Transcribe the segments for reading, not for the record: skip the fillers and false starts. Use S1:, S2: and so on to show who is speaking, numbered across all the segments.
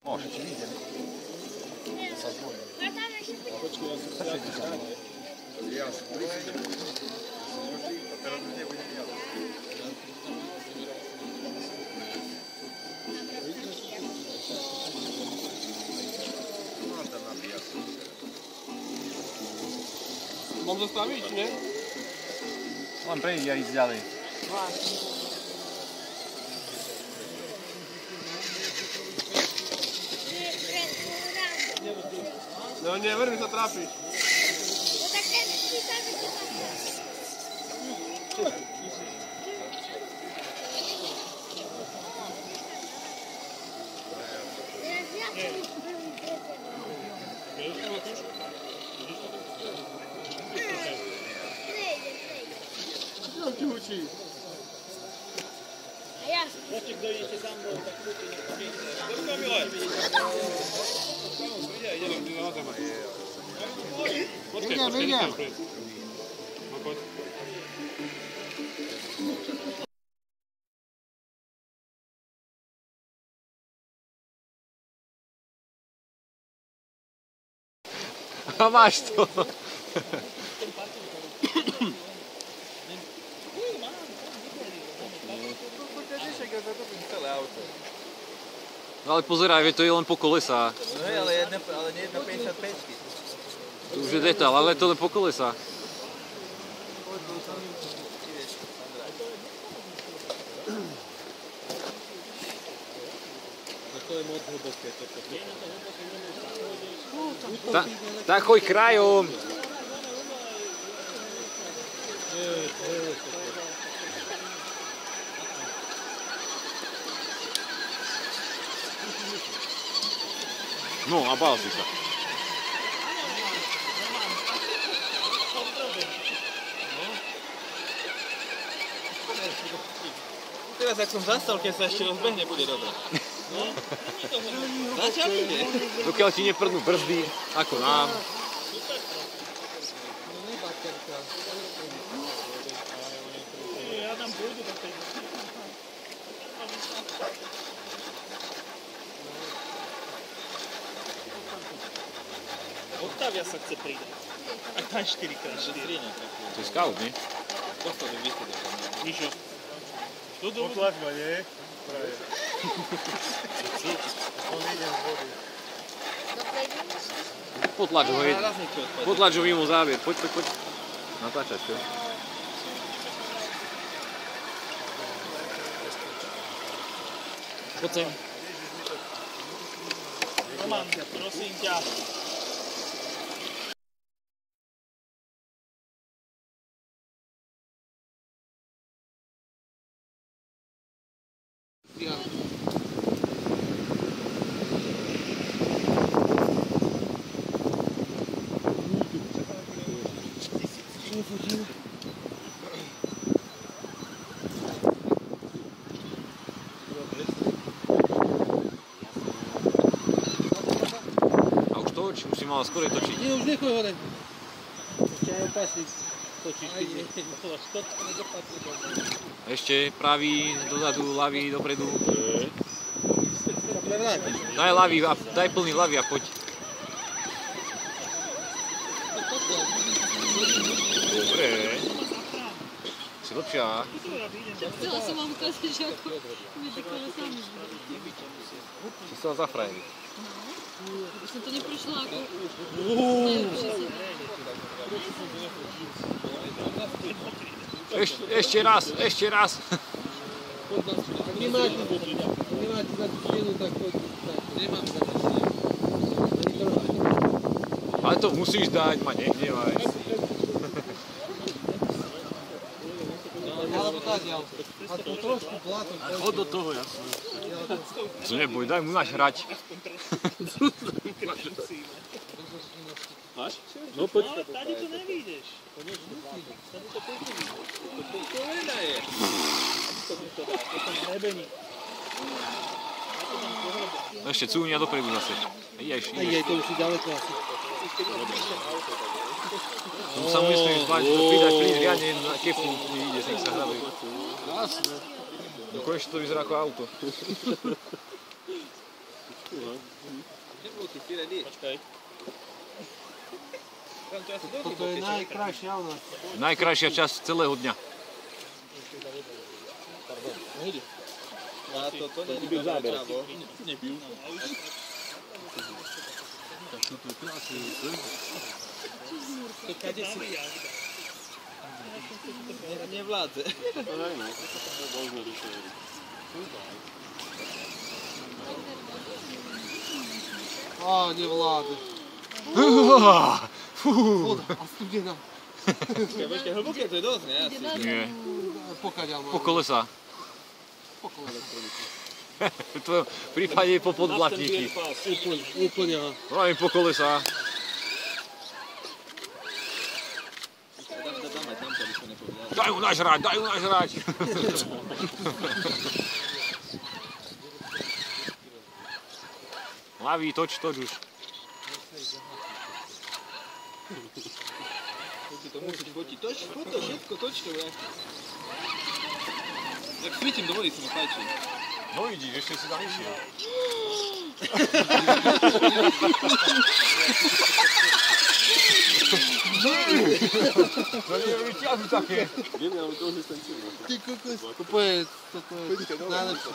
S1: Môže, či vidím. Sa zbojím. Počkej, ja som prísť. A teraz už nebudem jadať.
S2: Mám zastaviť, ne?
S1: Len prejdi a ísť ďalej.
S2: No nie, verím sa trápiš.
S3: No tak ten pýtal, že to
S2: Jak ti učí?
S3: A ja
S4: Začek dojdete sám do tak kúty,
S2: Počkaj, Milé. Idem na zem. Počkaj, idem. No poď.
S1: A máš to. No ale pozeraj, to je len po kolesách.
S4: No hej, ale nie jedna 55-ky.
S1: To už je detail, ale to len po kolesách.
S4: To je moc hlboké toto.
S1: Tak choď krajom. No a bál si sa.
S4: Teraz, ak som zastal, keď sa ešte rozbehne, bude dobré. No? Začal ide.
S1: Dokiaľ ti neprdnú brzdy, ako nám.
S4: Ja dám pôjdu do tej. Octavia sa chce pridať. A tam 4x4.
S1: To je scout, nie?
S4: Postav do výsledku.
S2: Mišo.
S4: Potlač ma, nie? Praje. On ide z vody.
S1: Potlač ho mimo závier. Poď. Natáčať, čo?
S4: Poď sem. Roman, prosím ťa.
S1: A už toč? Už si mala skorej točiť.
S4: Nie, už nechoj hore. Ešte aj opasy točíš.
S1: Ešte pravý, dozadu, ľavý, dopredu. Daj ľavý, daj plný ľavý a poď. Dobre. Si lepšia.
S5: Chcela som vám ukázať, že ako medzi kolesami zbudú.
S1: Si chcela zafrajeriť.
S5: Aby som to neprišla ako najlepšie si.
S1: Ešte raz.
S4: Ak nemáte za tú stenu, tak poďte. Nemám za tú stenu.
S1: Ale to musíš dať, ma nehnevaj.
S4: Alebo tak, ja. A to trošku bláto.
S1: Chod do toho, jasne. Co neboj, daj mu náš hrať.
S4: Máš? No poď.
S6: No, tady to nevídeš. Tady to pěkně víš. To kolena je. To tam hrebení.
S1: Ešte cúni a dopredu zase. Ideš.
S4: Aj, to už si ďaleko asi.
S1: Som sa musím pridať plyn riadne na kefu, ide, nech sa hrabe. No konečne to vyzerá ako auto.
S6: Ready?
S2: Počkaj.
S6: Tam to asi dojde,
S4: Toto je najkrajšia u nás.
S1: Najkrajšia časť celého dňa.
S6: A toto nie je dobré čavo. Nebijú. To kade si... Nevládze.
S4: Á, nevláde. Voda, a studená.
S6: Počkaj, hlboké to je dosť, ne? Asi.
S1: Nie.
S4: Pokaďal mám.
S1: Po kolesa.
S4: Po kolesa.
S1: V tvojom prípade je po podblatníky.
S4: Úplne, aha.
S1: No aj po kolesa.
S6: Dám aj tam, aby som nepovedal.
S1: Daj mu nažrať, daj mu nažrať. Laví, toč už.
S6: To musíš fotiť. Toč, foto, všetko, toč to. Jak svítim do vody, sa ma páči.
S1: No vidíš, ešte si tam išiel. No nie je vyťažu také.
S4: Ty kokos. Toto je najlepšie.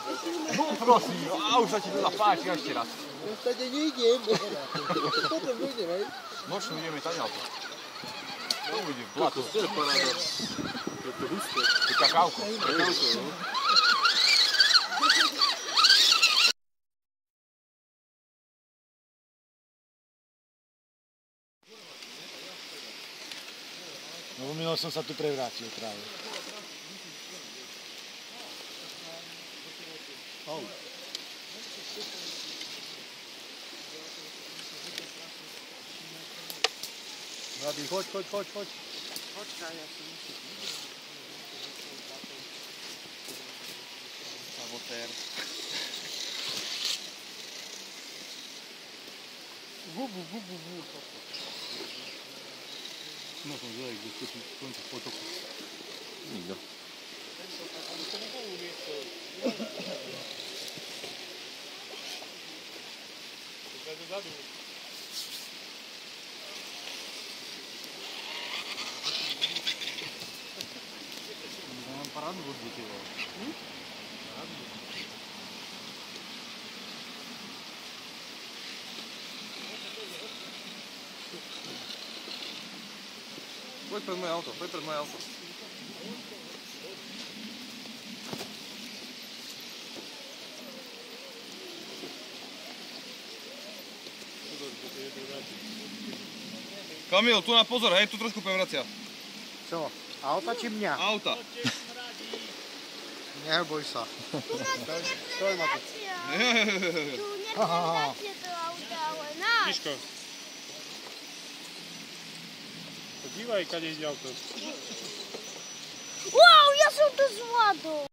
S1: No prosím, a už sa ti to zapáči ešte raz.
S4: Ja tady nejdem. Potom budem, hej.
S1: Nočnú ideme taňalto. To bude blato.
S6: To je paráda.
S1: To je kakávko.
S7: No minul som sa tu prevrátil práve. Mladý, choď. Počkaj, ja som sabotér. No som zvedek, kde skočí v konci potoku.
S1: Nikto.
S7: Mám parádu odbytivo.
S6: Poď pred moje auto, Kamil, tu na pozor, hej, tu trošku prevracia.
S7: Čo? Auta či mňa?
S6: Auta.
S7: Neboj sa. Stoj ma tu.
S3: Tu neprevracie to auto, ale náš.
S2: Miško. Podívaj, kade ide auto.
S3: Wow, ja som to zvládol.